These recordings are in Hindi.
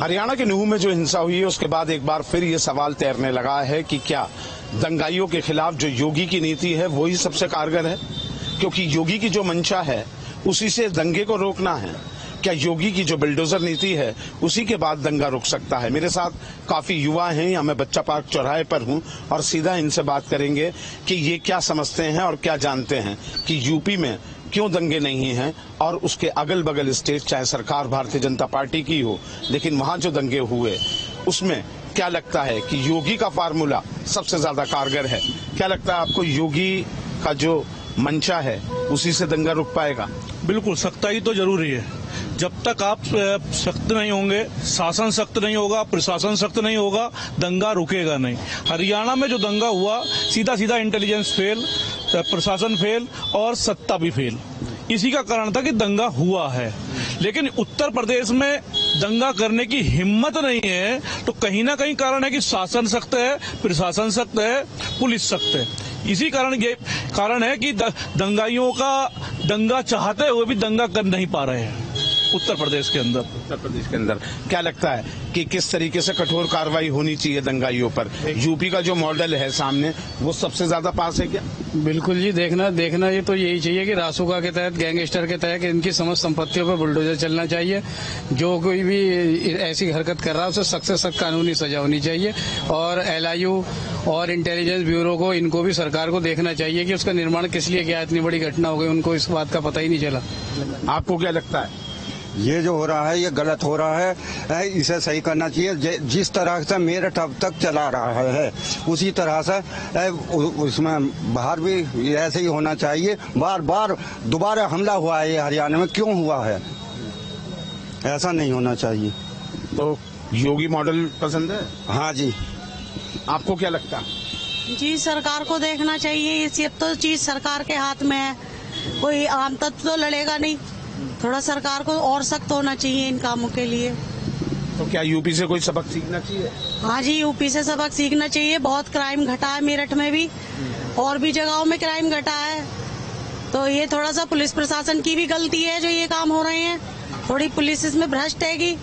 हरियाणा के नूह में जो हिंसा हुई है उसके बाद एक बार फिर ये सवाल तैरने लगा है कि क्या दंगाइयों के खिलाफ जो योगी की नीति है वो ही सबसे कारगर है, क्योंकि योगी की जो मंशा है उसी से दंगे को रोकना है। क्या योगी की जो बिल्डोजर नीति है उसी के बाद दंगा रुक सकता है? मेरे साथ काफी युवा हैं, यहाँ मैं बच्चा पार्क चौराहे पर हूँ और सीधा इनसे बात करेंगे कि ये क्या समझते हैं और क्या जानते हैं कि यूपी में क्यों दंगे नहीं हैं और उसके अगल बगल स्टेट, चाहे सरकार भारतीय जनता पार्टी की हो, लेकिन वहां जो दंगे हुए उसमें क्या लगता है कि योगी का फार्मूला सबसे ज्यादा कारगर है? क्या लगता है आपको, योगी का जो मंशा है उसी से दंगा रुक पाएगा? बिल्कुल, सख्ताई तो जरूरी है। जब तक आप सख्त नहीं होंगे, शासन सख्त नहीं होगा, प्रशासन सख्त नहीं होगा, दंगा रुकेगा नहीं। हरियाणा में जो दंगा हुआ, सीधा सीधा इंटेलिजेंस फेल, प्रशासन फेल और सत्ता भी फेल। इसी का कारण था कि दंगा हुआ है। लेकिन उत्तर प्रदेश में दंगा करने की हिम्मत नहीं है, तो कहीं ना कहीं कारण है कि शासन सख्त है, प्रशासन सख्त है, पुलिस सख्त है। इसी कारण ये कारण है कि दंगाइयों का दंगा चाहते हुए भी दंगा कर नहीं पा रहे हैं उत्तर प्रदेश के अंदर। क्या लगता है कि किस तरीके से कठोर कार्रवाई होनी चाहिए दंगाइयों पर? यूपी का जो मॉडल है सामने वो सबसे ज्यादा पास है क्या? बिल्कुल जी, देखना ये तो यही चाहिए कि रासुका के तहत, गैंगस्टर के तहत इनकी समस्त संपत्तियों पर बुलडोजर चलना चाहिए। जो कोई भी ऐसी हरकत कर रहा है उसे सख्त से सख्त कानूनी सजा होनी चाहिए और LIU और इंटेलिजेंस ब्यूरो को, इनको भी सरकार को देखना चाहिए कि उसका निर्माण किस लिए किया। इतनी बड़ी घटना हो गई, उनको इस बात का पता ही नहीं चला। आपको क्या लगता है? ये जो हो रहा है ये गलत हो रहा है, इसे सही करना चाहिए। जिस तरह से मेरठ अब तक चला रहा है उसी तरह से उसमें बाहर भी ऐसे ही होना चाहिए। बार बार दोबारा हमला हुआ है ये हरियाणा में, क्यों हुआ है? ऐसा नहीं होना चाहिए। तो योगी मॉडल पसंद है? हाँ जी। आपको क्या लगता है? जी, सरकार को देखना चाहिए। ये तो चीज सरकार के हाथ में है, कोई आम तत्व तो लड़ेगा नहीं। थोड़ा सरकार को और सख्त होना चाहिए इन कामों के लिए। तो क्या यूपी से कोई सबक सीखना चाहिए? हाँ जी, यूपी से सबक सीखना चाहिए। बहुत क्राइम घटा है मेरठ में भी, और भी जगहों में क्राइम घटा है। तो ये थोड़ा सा पुलिस प्रशासन की भी गलती है जो ये काम हो रहे हैं। थोड़ी पुलिस इसमें भ्रष्ट है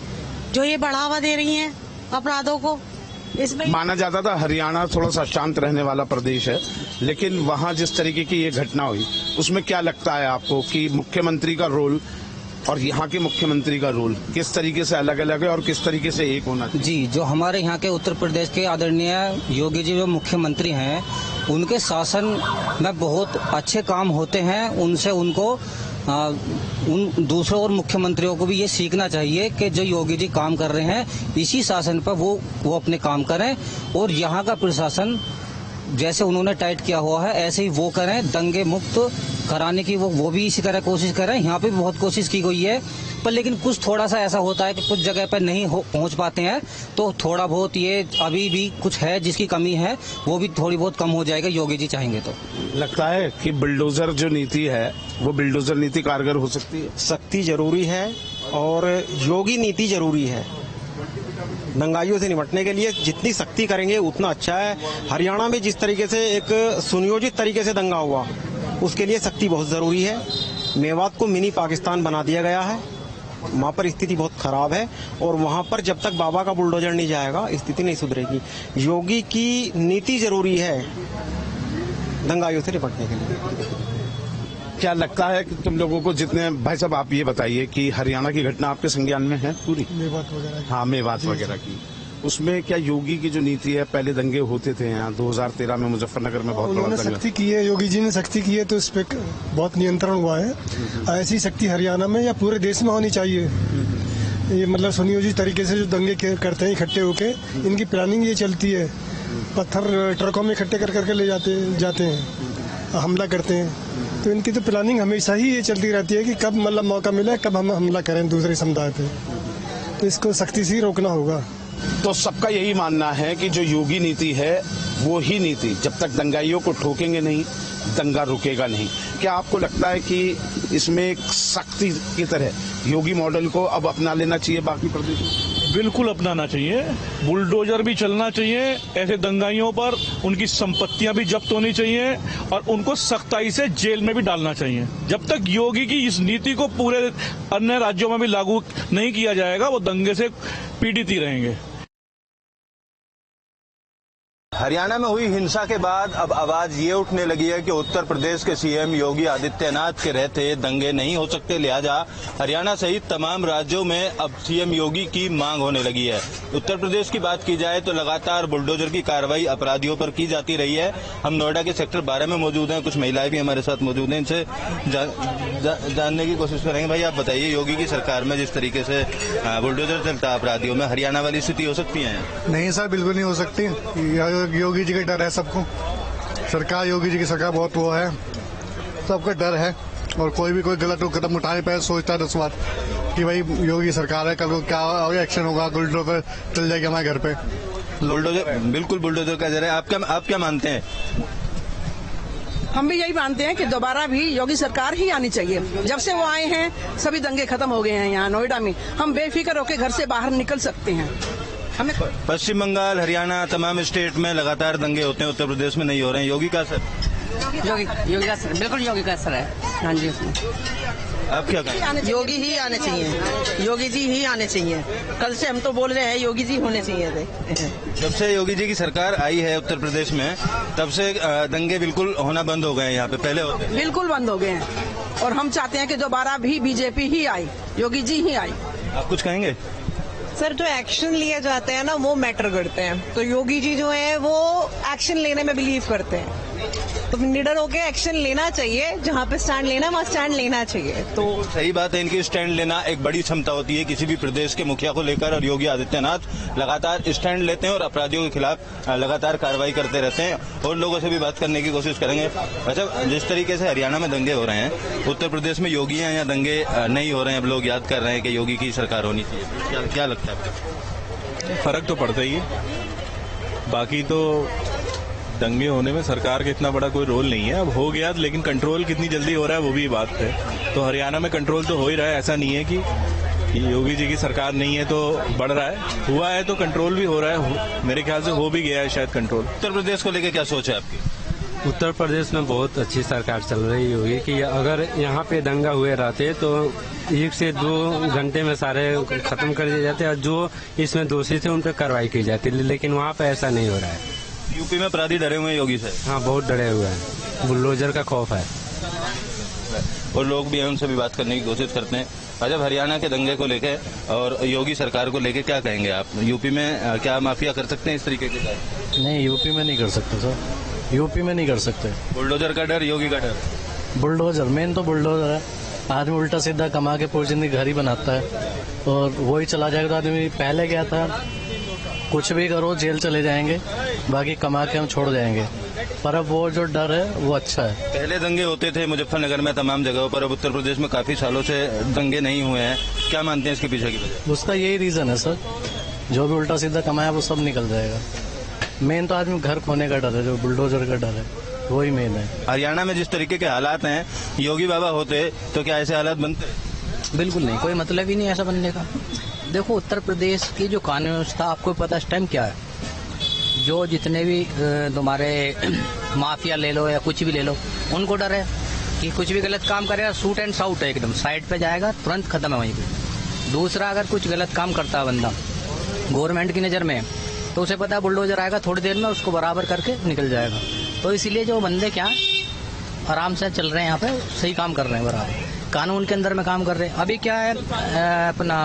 जो ये बढ़ावा दे रही है अपराधों को। इसमें माना जाता था हरियाणा थोड़ा सा शांत रहने वाला प्रदेश है, लेकिन वहाँ जिस तरीके की ये घटना हुई उसमें क्या लगता है आपको कि मुख्यमंत्री का रोल और यहाँ के मुख्यमंत्री का रोल किस तरीके से अलग अलग है और किस तरीके से एक होना चाहिए? जी, जो हमारे यहाँ के उत्तर प्रदेश के आदरणीय योगी जी जो मुख्यमंत्री हैं, उनके शासन में बहुत अच्छे काम होते हैं। उनसे उनको उन दूसरों और मुख्यमंत्रियों को भी ये सीखना चाहिए कि जो योगी जी काम कर रहे हैं इसी शासन पर वो अपने काम करें और यहाँ का प्रशासन जैसे उन्होंने टाइट किया हुआ है ऐसे ही वो करें। दंगे मुक्त कराने की वो भी इसी तरह कोशिश करें। यहाँ पे भी बहुत कोशिश की गई है, पर लेकिन कुछ थोड़ा सा ऐसा होता है कि कुछ जगह पर नहीं पहुँच पाते हैं, तो थोड़ा बहुत ये अभी भी कुछ है जिसकी कमी है, वो भी थोड़ी बहुत कम हो जाएगा योगी जी चाहेंगे तो। लगता है कि बिल्डोजर जो नीति है वो बिल्डोजर नीति कारगर हो सकती है? सख्ती जरूरी है और योगी नीति जरूरी है। दंगाइयों से निपटने के लिए जितनी सख्ती करेंगे उतना अच्छा है। हरियाणा में जिस तरीके से एक सुनियोजित तरीके से दंगा हुआ उसके लिए सख्ती बहुत जरूरी है। मेवात को मिनी पाकिस्तान बना दिया गया है, वहाँ पर स्थिति बहुत खराब है और वहाँ पर जब तक बाबा का बुलडोजर नहीं जाएगा स्थिति नहीं सुधरेगी। योगी की नीति जरूरी है दंगाइयों से निपटने के लिए। क्या लगता है कि तुम लोगों को जितने, भाई साहब आप ये बताइए कि हरियाणा की घटना आपके संज्ञान में है पूरी? मेवात वगैरह। हाँ, मेवात वगैरह की, उसमें क्या योगी की जो नीति है, पहले दंगे होते थे यहाँ 2013 में मुजफ्फरनगर में बहुत बड़ा दंगा, सख्ती की है, योगी जी ने सख्ती की है तो इस पे बहुत नियंत्रण हुआ है। ऐसी सख्ती हरियाणा में या पूरे देश में होनी चाहिए। ये मतलब सुनियोजित तरीके से जो दंगे करते हैं इकट्ठे होके, इनकी प्लानिंग ये चलती है। पत्थर ट्रकों में इकट्ठे कर करके ले जाते हैं, हमला करते हैं। तो इनकी तो प्लानिंग हमेशा ही ये चलती रहती है कि कब मतलब मौका मिले कब हम हमला करें दूसरे समुदाय पे। तो इसको सख्ती से ही रोकना होगा। तो सबका यही मानना है कि जो योगी नीति है वो ही नीति, जब तक दंगाइयों को ठोकेंगे नहीं दंगा रुकेगा नहीं। क्या आपको लगता है कि इसमें एक सख्ती की तरह योगी मॉडल को अब अपना लेना चाहिए बाकी प्रदेशों? बिल्कुल अपनाना चाहिए, बुलडोजर भी चलना चाहिए, ऐसे दंगाइयों पर उनकी संपत्तियां भी जब्त होनी चाहिए और उनको सख्ताई से जेल में भी डालना चाहिए। जब तक योगी की इस नीति को पूरे अन्य राज्यों में भी लागू नहीं किया जाएगा, वो दंगे से पीड़ित ही रहेंगे। हरियाणा में हुई हिंसा के बाद अब आवाज ये उठने लगी है कि उत्तर प्रदेश के सीएम योगी आदित्यनाथ के रहते दंगे नहीं हो सकते, लिहाजा हरियाणा सहित तमाम राज्यों में अब सीएम योगी की मांग होने लगी है। उत्तर प्रदेश की बात की जाए तो लगातार बुलडोजर की कार्रवाई अपराधियों पर की जाती रही है। हम नोएडा के सेक्टर 12 में मौजूद हैं, कुछ महिलाएं भी हमारे साथ मौजूद हैं, इनसे जानने की कोशिश करेंगे। भाई आप बताइए, योगी की सरकार में जिस तरीके से बुलडोजर चलता है अपराधियों में, हरियाणा वाली स्थिति हो सकती है? नहीं सर, बिल्कुल नहीं हो सकती। योगी जी का डर है सबको, सरकार योगी जी की सरकार बहुत वो है, सबका डर है और कोई भी कोई गलत कदम उठाने पर सोचता है 10 बार कि भाई योगी सरकार है, कल को क्या एक्शन होगा, बुलडोजर चल जाएगी हमारे घर पे। बुलडोजर, बिल्कुल बुलडोजर का डर है। आप क्या मानते हैं? हम भी यही मानते हैं कि दोबारा भी योगी सरकार ही आनी चाहिए। जब से वो आए हैं सभी दंगे खत्म हो गए हैं। यहाँ नोएडा में हम बेफिक्र होकर घर से बाहर निकल सकते हैं। हमें पश्चिम बंगाल, हरियाणा, तमाम स्टेट में लगातार दंगे होते हैं, उत्तर प्रदेश में नहीं हो रहे हैं। योगी का असर? योगी का असर, बिल्कुल योगी का असर है। हाँ जी, आप क्या कहें? योगी ही आने चाहिए, योगी जी ही आने चाहिए। कल से हम तो बोल रहे हैं योगी जी होने चाहिए थे। जब से योगी जी की सरकार आई है उत्तर प्रदेश में, तब से दंगे बिल्कुल होना बंद हो गए हैं यहाँ पे, पहले होते बिल्कुल बंद हो गए हैं और हम चाहते हैं कि दोबारा भी बीजेपी ही आई, योगी जी ही आई। आप कुछ कहेंगे? सर, जो एक्शन लिए जाते हैं ना वो मैटर करते हैं। तो योगी जी जो है वो एक्शन लेने में बिलीव करते हैं, तो निडर होकर एक्शन लेना चाहिए। जहाँ पे स्टैंड लेना वहाँ स्टैंड लेना चाहिए। तो सही बात है, इनकी स्टैंड लेना एक बड़ी क्षमता होती है किसी भी प्रदेश के मुखिया को लेकर, और योगी आदित्यनाथ लगातार स्टैंड लेते हैं और अपराधियों के खिलाफ लगातार कार्रवाई करते रहते हैं। और लोगों से भी बात करने की कोशिश करेंगे। अच्छा, जिस तरीके से हरियाणा में दंगे हो रहे हैं, उत्तर प्रदेश में योगी हैं या दंगे नहीं हो रहे हैं? अब लोग याद कर रहे हैं कि योगी की सरकार होनी चाहिए, क्या लगता है आपको? फर्क तो पड़ता ही है, बाकी तो दंगे होने में सरकार का इतना बड़ा कोई रोल नहीं है। अब हो गया, लेकिन कंट्रोल कितनी जल्दी हो रहा है वो भी बात है। तो हरियाणा में कंट्रोल तो हो ही रहा है, ऐसा नहीं है कि योगी जी की सरकार नहीं है तो बढ़ रहा है, हुआ है तो कंट्रोल भी हो रहा है। मेरे ख्याल से हो भी गया है शायद कंट्रोल। उत्तर प्रदेश को लेकर क्या सोच है आपकी? उत्तर प्रदेश में बहुत अच्छी सरकार चल रही होगी कि अगर यहाँ पे दंगा हुए रहते तो 1 से 2 घंटे में सारे खत्म कर दिए जाते और जो इसमें दोषी थे उन पर कार्रवाई की जाती, लेकिन वहाँ पे ऐसा नहीं हो रहा है। यूपी में अपराधी डरे हुए हैं योगी से? हाँ, बहुत डरे हुए हैं, बुलडोजर का खौफ है। और लोग भी हैं, उनसे भी बात करने की कोशिश करते हैं। जब हरियाणा के दंगे को लेके और योगी सरकार को लेके क्या कहेंगे आप? यूपी में क्या माफिया कर सकते हैं इस तरीके के? नहीं, यूपी में नहीं कर सकते सर, यूपी में नहीं कर सकते। बुलडोजर का डर, योगी का डर? बुलडोजर, मेन तो बुलडोजर है। आदमी उल्टा सीधा कमा के पूरी जिंदगी घर ही बनाता है और वही चला जाएगा तो आदमी पहले क्या था, कुछ भी करो जेल चले जाएंगे, बाकी कमा के हम छोड़ जाएंगे। पर अब वो जो डर है वो अच्छा है। पहले दंगे होते थे मुजफ्फरनगर में, तमाम जगहों पर, अब उत्तर प्रदेश में काफी सालों से दंगे नहीं हुए हैं। क्या मानते हैं इसके पीछे की वजह? उसका यही रीजन है सर, जो भी उल्टा सीधा कमाया वो सब निकल जाएगा। मेन तो आदमी घर खोने का डर है, जो बुलडोजर का डर है वही मेन है। हरियाणा में जिस तरीके के हालात हैं, योगी बाबा होते तो क्या ऐसे हालात बनते? बिल्कुल नहीं, कोई मतलब ही नहीं ऐसा बनने का। देखो, उत्तर प्रदेश की जो कानून व्यवस्था आपको पता इस टाइम क्या है, जो जितने भी तुम्हारे माफिया ले लो या कुछ भी ले लो, उनको डर है कि कुछ भी गलत काम करेगा शूट एंड शाउट है, एकदम साइड पे जाएगा, तुरंत खत्म है वहीं पे। दूसरा, अगर कुछ गलत काम करता है बंदा गवर्नमेंट की नज़र में, तो उसे पता है बुलडोजर आएगा थोड़ी देर में उसको बराबर करके निकल जाएगा। तो इसलिए जो बंदे क्या आराम से चल रहे हैं यहाँ पे, सही काम कर रहे हैं, बराबर कानून के अंदर में काम कर रहे हैं। अभी क्या है अपना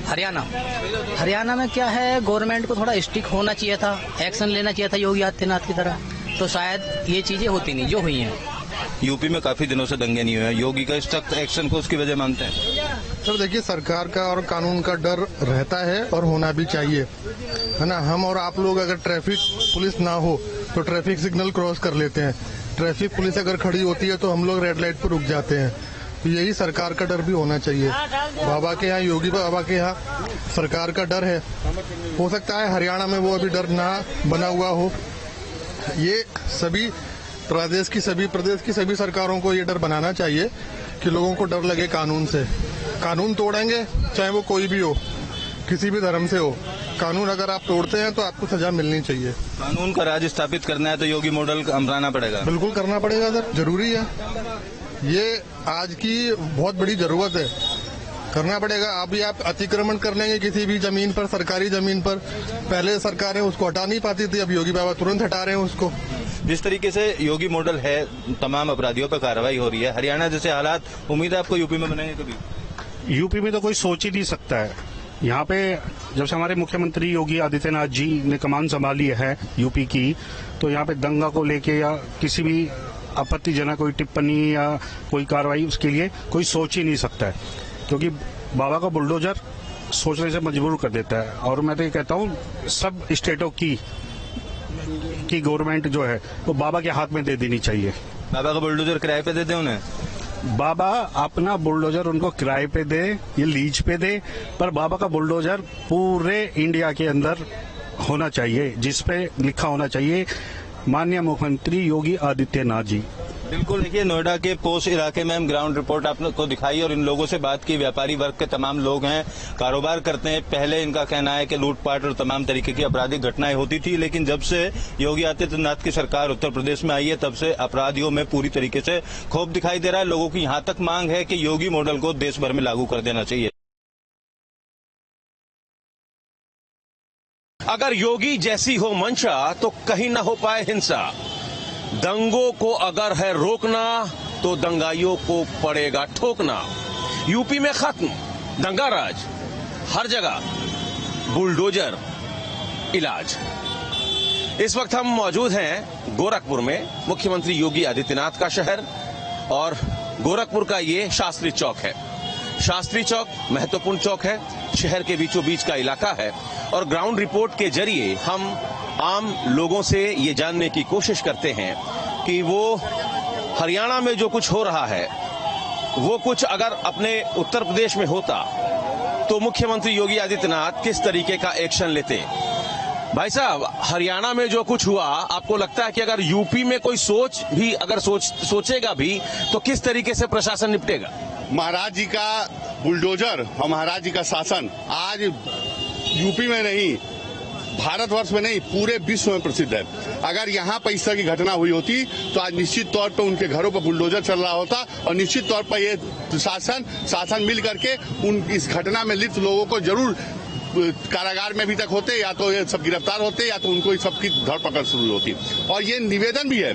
हरियाणा में क्या है, गवर्नमेंट को थोड़ा स्ट्रिक्ट होना चाहिए था, एक्शन लेना चाहिए था योगी आदित्यनाथ की तरह, तो शायद ये चीजें होती नहीं जो हुई हैं। यूपी में काफी दिनों से दंगे नहीं हुए, योगी का सख्त एक्शन को उसकी वजह मानते हैं? तो देखिए, सरकार का और कानून का डर रहता है और होना भी चाहिए, है ना। हम और आप लोग अगर ट्रैफिक पुलिस ना हो तो ट्रैफिक सिग्नल क्रॉस कर लेते हैं, ट्रैफिक पुलिस अगर खड़ी होती है तो हम लोग रेड लाइट पर रुक जाते हैं। तो यही सरकार का डर भी होना चाहिए। बाबा के यहाँ, योगी बाबा के यहाँ सरकार का डर है। हो सकता है हरियाणा में वो अभी डर ना बना हुआ हो। ये सभी प्रदेश की सभी सरकारों को ये डर बनाना चाहिए कि लोगों को डर लगे कानून से। कानून तोड़ेंगे चाहे वो कोई भी हो, किसी भी धर्म से हो, कानून अगर आप तोड़ते हैं तो आपको सजा मिलनी चाहिए। कानून का राज स्थापित करना है तो योगी मॉडल अपनाना पड़ेगा। बिल्कुल करना पड़ेगा सर, जरूरी है, ये आज की बहुत बड़ी जरूरत है, करना पड़ेगा। अभी आप अतिक्रमण कर लेंगे किसी भी जमीन पर, सरकारी जमीन पर, पहले सरकारें उसको हटा नहीं पाती थी, अब योगी बाबा तुरंत हटा रहे हैं उसको। जिस तरीके से योगी मॉडल है, तमाम अपराधियों पर कार्रवाई हो रही है, हरियाणा जैसे हालात उम्मीद है आपको यूपी में बनेंगे कभी? यूपी में तो कोई सोच ही नहीं सकता है। यहाँ पे जब से हमारे मुख्यमंत्री योगी आदित्यनाथ जी ने कमान संभाली है यूपी की, तो यहाँ पे दंगा को लेके या किसी भी आपत्तिजनक कोई टिप्पणी या कोई कार्रवाई उसके लिए कोई सोच ही नहीं सकता है, क्योंकि बाबा का बुलडोजर सोचने से मजबूर कर देता है। और मैं तो ये कहता हूँ सब स्टेटों की गवर्नमेंट जो है वो बाबा के हाथ में दे देनी चाहिए। बाबा का बुलडोजर किराए पे दे दे उन्हें, बाबा अपना बुलडोजर उनको किराए पे दे, ये लीज पे दे, पर बाबा का बुलडोजर पूरे इंडिया के अंदर होना चाहिए, जिसपे लिखा होना चाहिए माननीय मुख्यमंत्री योगी आदित्यनाथ जी। बिल्कुल, देखिए नोएडा के पोस्ट इलाके में हम ग्राउंड रिपोर्ट आपको दिखाई और इन लोगों से बात की। व्यापारी वर्ग के तमाम लोग हैं, कारोबार करते हैं। पहले इनका कहना है कि लूटपाट और तमाम तरीके की आपराधिक घटनाएं होती थी, लेकिन जब से योगी आदित्यनाथ की सरकार उत्तर प्रदेश में आई है तब से अपराधियों में पूरी तरीके से खौफ दिखाई दे रहा है। लोगों की यहां तक मांग है कि योगी मॉडल को देश भर में लागू कर देना चाहिए। अगर योगी जैसी हो मंशा तो कहीं न हो पाए हिंसा। दंगों को अगर है रोकना तो दंगाइयों को पड़ेगा ठोकना। यूपी में खत्म दंगा राज, हर जगह बुलडोजर इलाज। इस वक्त हम मौजूद हैं गोरखपुर में, मुख्यमंत्री योगी आदित्यनाथ का शहर, और गोरखपुर का ये शास्त्री चौक है। शास्त्री चौक महत्वपूर्ण चौक है, शहर के बीचों बीच का इलाका है, और ग्राउंड रिपोर्ट के जरिए हम आम लोगों से ये जानने की कोशिश करते हैं कि वो हरियाणा में जो कुछ हो रहा है वो कुछ अगर अपने उत्तर प्रदेश में होता तो मुख्यमंत्री योगी आदित्यनाथ किस तरीके का एक्शन लेते। भाई साहब, हरियाणा में जो कुछ हुआ, आपको लगता है कि अगर यूपी में कोई सोचेगा भी तो किस तरीके से प्रशासन निपटेगा? महाराज जी का बुलडोजर और महाराज जी का शासन आज यूपी में नहीं, भारतवर्ष में नहीं, पूरे विश्व में प्रसिद्ध है। अगर यहाँ पर इस तरह की घटना हुई होती तो आज निश्चित तौर पर उनके घरों पर बुलडोजर चल रहा होता और निश्चित तौर पर ये शासन मिल करके इस घटना में लिप्त लोगों को जरूर कारागार में अभी तक होते, या तो ये सब गिरफ्तार होते या तो उनको सबकी धरपकड़ शुरू होती। और ये निवेदन भी है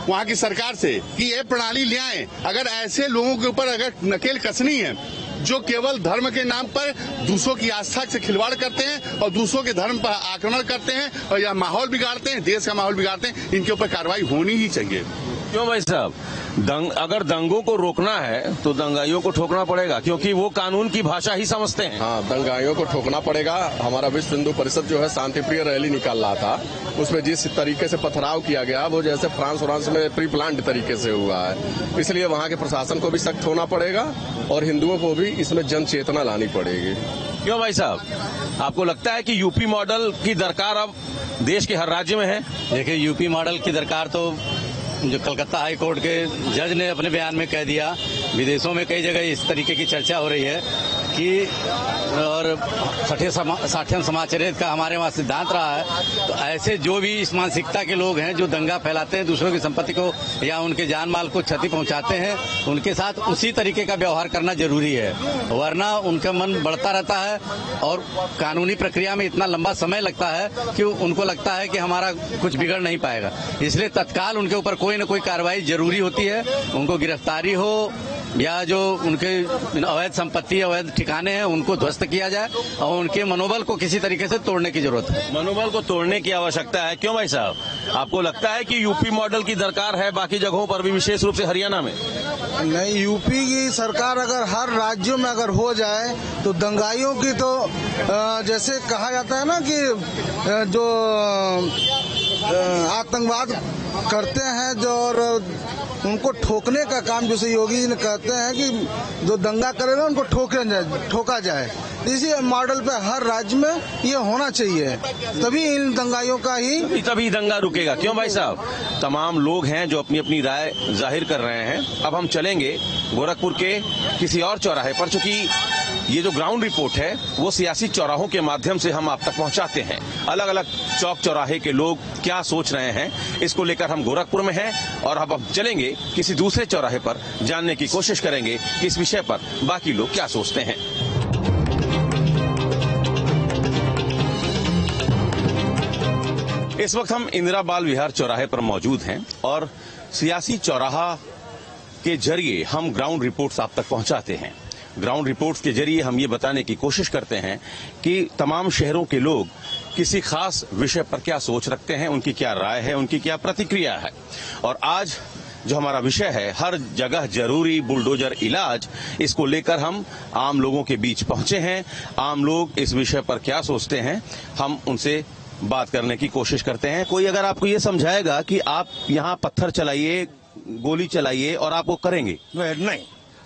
वहाँ की सरकार से कि ये प्रणाली ले आए। अगर ऐसे लोगों के ऊपर अगर नकेल कसनी है जो केवल धर्म के नाम पर दूसरों की आस्था से खिलवाड़ करते हैं और दूसरों के धर्म पर आक्रमण करते हैं और यह माहौल बिगाड़ते हैं, देश का माहौल बिगाड़ते हैं, इनके ऊपर कार्रवाई होनी ही चाहिए। क्यों भाई साहब? अगर दंगों को रोकना है तो दंगाइयों को ठोकना पड़ेगा, क्योंकि वो कानून की भाषा ही समझते हैं। हाँ, दंगाइयों को ठोकना पड़ेगा। हमारा विश्व हिंदू परिषद जो है शांति प्रिय रैली निकाल रहा था, उसमें जिस तरीके से पथराव किया गया वो जैसे फ्रांस में प्री प्लान्ड तरीके से हुआ है। इसलिए वहाँ के प्रशासन को भी सख्त होना पड़ेगा और हिंदुओं को भी इसमें जन चेतना लानी पड़ेगी। क्यों भाई साहब, आपको लगता है कि यूपी मॉडल की दरकार अब देश के हर राज्य में है? देखिए, यूपी मॉडल की दरकार तो जो कलकत्ता हाई कोर्ट के जज ने अपने बयान में कह दिया, विदेशों में कई जगह इस तरीके की चर्चा हो रही है कि, और 60 समाचरित का हमारे वहाँ सिद्धांत रहा है। तो ऐसे जो भी इस मानसिकता के लोग हैं जो दंगा फैलाते हैं, दूसरों की संपत्ति को या उनके जान माल को क्षति पहुंचाते हैं, उनके साथ उसी तरीके का व्यवहार करना जरूरी है, वरना उनका मन बढ़ता रहता है और कानूनी प्रक्रिया में इतना लंबा समय लगता है कि उनको लगता है कि हमारा कुछ बिगड़ नहीं पाएगा। इसलिए तत्काल उनके ऊपर कोई न कोई कार्रवाई जरूरी होती है। उनको गिरफ्तारी हो या जो उनके अवैध संपत्ति, अवैध ठिकाने हैं, उनको ध्वस्त किया जाए और उनके मनोबल को किसी तरीके से तोड़ने की जरूरत है। मनोबल को तोड़ने की आवश्यकता है। क्यों भाई साहब, आपको लगता है कि यूपी मॉडल की दरकार है बाकी जगहों पर भी, विशेष रूप से हरियाणा में? नहीं, यूपी की सरकार अगर हर राज्यों में अगर हो जाए तो दंगाइयों की तो जैसे कहा जाता है ना कि जो आतंकवाद करते हैं जो, और उनको ठोकने का काम, जैसे योगी जी ने कहते हैं कि जो दंगा करेगा उनको ठोका जाए, इसी मॉडल पे हर राज्य में ये होना चाहिए, तभी इन दंगाइयों का ही तभी दंगा रुकेगा। क्यों भाई साहब? तमाम लोग हैं जो अपनी अपनी राय जाहिर कर रहे हैं। अब हम चलेंगे गोरखपुर के किसी और चौराहे पर, चूंकि ये जो ग्राउंड रिपोर्ट है वो सियासी चौराहों के माध्यम से हम आप तक पहुंचाते हैं। अलग अलग चौक चौराहे के लोग क्या सोच रहे हैं, इसको लेकर हम गोरखपुर में हैं और अब हम चलेंगे किसी दूसरे चौराहे पर, जानने की कोशिश करेंगे कि इस विषय पर बाकी लोग क्या सोचते हैं। इस वक्त हम इंदिरा बाल विहार चौराहे पर मौजूद हैं और सियासी चौराहा के जरिए हम ग्राउंड रिपोर्ट्स आप तक पहुंचाते हैं। ग्राउंड रिपोर्ट्स के जरिए हम ये बताने की कोशिश करते हैं कि तमाम शहरों के लोग किसी खास विषय पर क्या सोच रखते हैं, उनकी क्या राय है, उनकी क्या प्रतिक्रिया है। और आज जो हमारा विषय है, हर जगह जरूरी बुलडोजर इलाज, इसको लेकर हम आम लोगों के बीच पहुंचे हैं। आम लोग इस विषय पर क्या सोचते हैं, हम उनसे बात करने की कोशिश करते हैं। कोई अगर आपको ये समझाएगा कि आप यहाँ पत्थर चलाइए, गोली चलाइए और आप वो करेंगे? नहीं,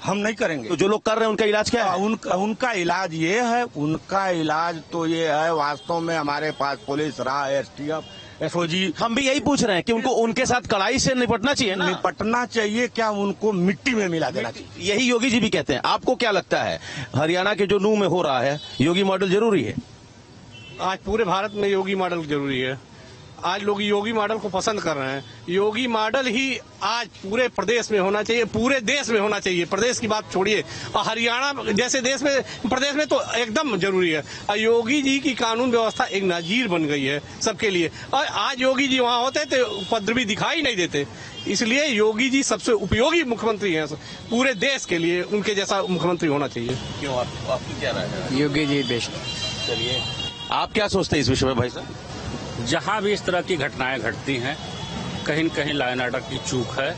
हम नहीं करेंगे। तो जो लोग कर रहे हैं उनका इलाज क्या है? उनका इलाज ये है, उनका इलाज तो ये है, वास्तव में हमारे पास पुलिस रहा, एसटीएफ, एसओजी, हम भी यही पूछ रहे हैं कि उनको उनके साथ कड़ाई से निपटना चाहिए ना? निपटना चाहिए क्या, उनको मिट्टी में मिला देना चाहिए। यही योगी जी भी कहते हैं। आपको क्या लगता है, हरियाणा के जो नूह में हो रहा है, योगी मॉडल जरूरी है? आज पूरे भारत में योगी मॉडल जरूरी है। आज लोग योगी मॉडल को पसंद कर रहे हैं। योगी मॉडल ही आज पूरे प्रदेश में होना चाहिए, पूरे देश में होना चाहिए। प्रदेश की बात छोड़िए, हरियाणा जैसे देश में, प्रदेश में तो एकदम जरूरी है। योगी जी की कानून व्यवस्था एक नजीर बन गई है सबके लिए। और आज योगी जी वहाँ होते तो उपद्रवी दिखाई नहीं देते। इसलिए योगी जी सबसे उपयोगी मुख्यमंत्री हैं पूरे देश के लिए। उनके जैसा मुख्यमंत्री होना चाहिए। क्यों, आपकी क्या राय है? योगी जी बेस्ट। चलिए, आप क्या सोचते हैं इस विषय में भाई साहब? जहां भी इस तरह की घटनाएं घटती हैं, कहीं न कहीं लॉ एंड ऑर्डर की चूक है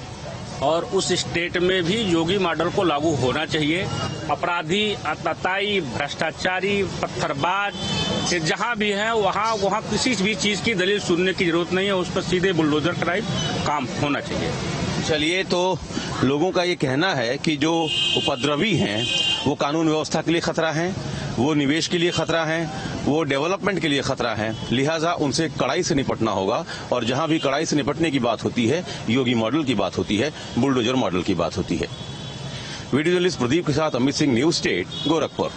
और उस स्टेट में भी योगी मॉडल को लागू होना चाहिए। अपराधी, आतताई, भ्रष्टाचारी, पत्थरबाज जहां भी हैं वहां किसी भी चीज की दलील सुनने की जरूरत नहीं है। उस पर सीधे बुलडोजर टाइप काम होना चाहिए। चलिए, तो लोगों का ये कहना है कि जो उपद्रवी हैं वो कानून व्यवस्था के लिए खतरा हैं, वो निवेश के लिए खतरा हैं, वो डेवलपमेंट के लिए खतरा है, लिहाजा उनसे कड़ाई से निपटना होगा। और जहां भी कड़ाई से निपटने की बात होती है, योगी मॉडल की बात होती है, बुलडोजर मॉडल की बात होती है। वीडियो जर्नलिस्ट प्रदीप के साथ अमित सिंह, न्यूज स्टेट, गोरखपुर।